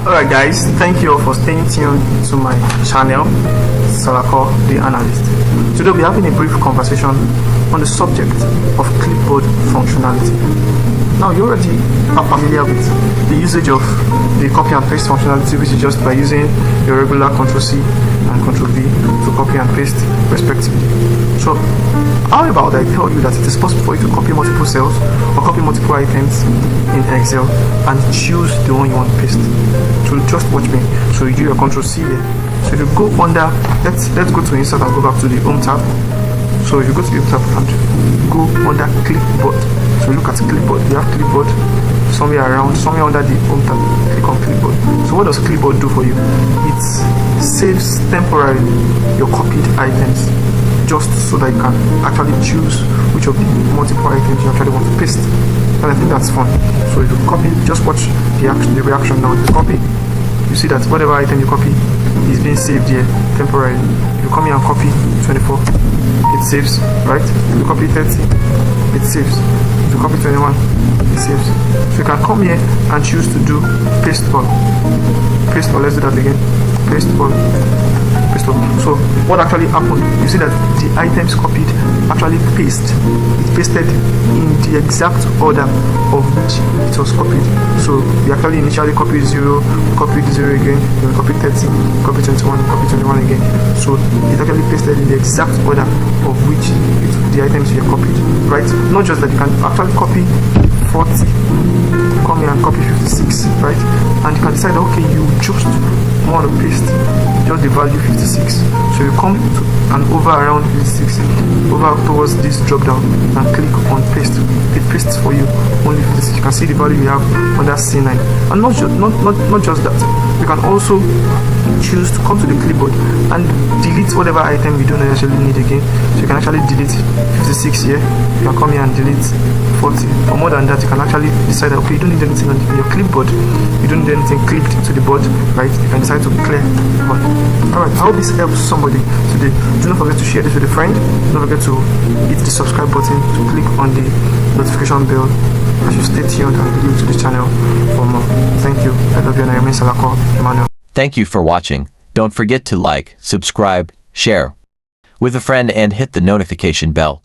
Alright guys, thank you all for staying tuned to my channel, Salako the Analyst. Today we'll be having a brief conversation on the subject of clipboard functionality. Now you already are familiar with the usage of the copy and paste functionality, which is just by using your regular Ctrl+C and Ctrl+V to copy and paste respectively. So how about I tell you that it is possible for you to copy multiple cells or copy multiple items in Excel and choose the one you want to paste. So just watch me. So you do your Ctrl+C here. So if you go under, let's go to insert and go back to the home tab. So if you go to the home tab and go under clipboard, so look at clipboard. You have clipboard somewhere under the home tab. Click on clipboard. So what does clipboard do for you? It saves temporarily your copied items, just so that you can actually choose which of the multiple items you actually want to paste. And I think that's fun. So if you copy, just watch the reaction now. If you copy, you see that whatever item you copy is being saved here temporarily. If you come here and copy 24, it saves, right? If you copy 30, it saves. If you copy 21, it saves. So you can come here and choose to do paste all. Paste all, let's do that again. Paste all. Paste all. So what actually happened, you see that the items copied actually pasted in the exact order of which it was copied. So we actually initially copied 0, copied 0 again, then we copied 30, copied 21, copied 21 again. So it actually pasted in the exact order of which the items were copied, right? Not just that, you can actually copy 40, come here and copy 56, right? And you can decide, okay, you just want to paste just the value 56. So you come to and over around 56, over towards this drop down and click on paste. It pastes for you only 56. You can see the value we have under C9. And not just that, you can also choose to come to the clipboard and delete whatever item you don't actually need again. So you can actually delete 56 here. You can come here and delete 40. Or more than that, you can actually decide that, okay, you don't need anything on your clipboard, you don't need anything clipped to the board, right? You can decide to clear the board. Alright, I hope this helps somebody today. Do not forget to share this with a friend. Don't forget to hit the subscribe button, to click on the notification bell as you stay tuned and glued to the channel for more. Thank you. I love you, and I remain Salako Emmanuel. Thank you for watching. Don't forget to like, subscribe, share with a friend and hit the notification bell.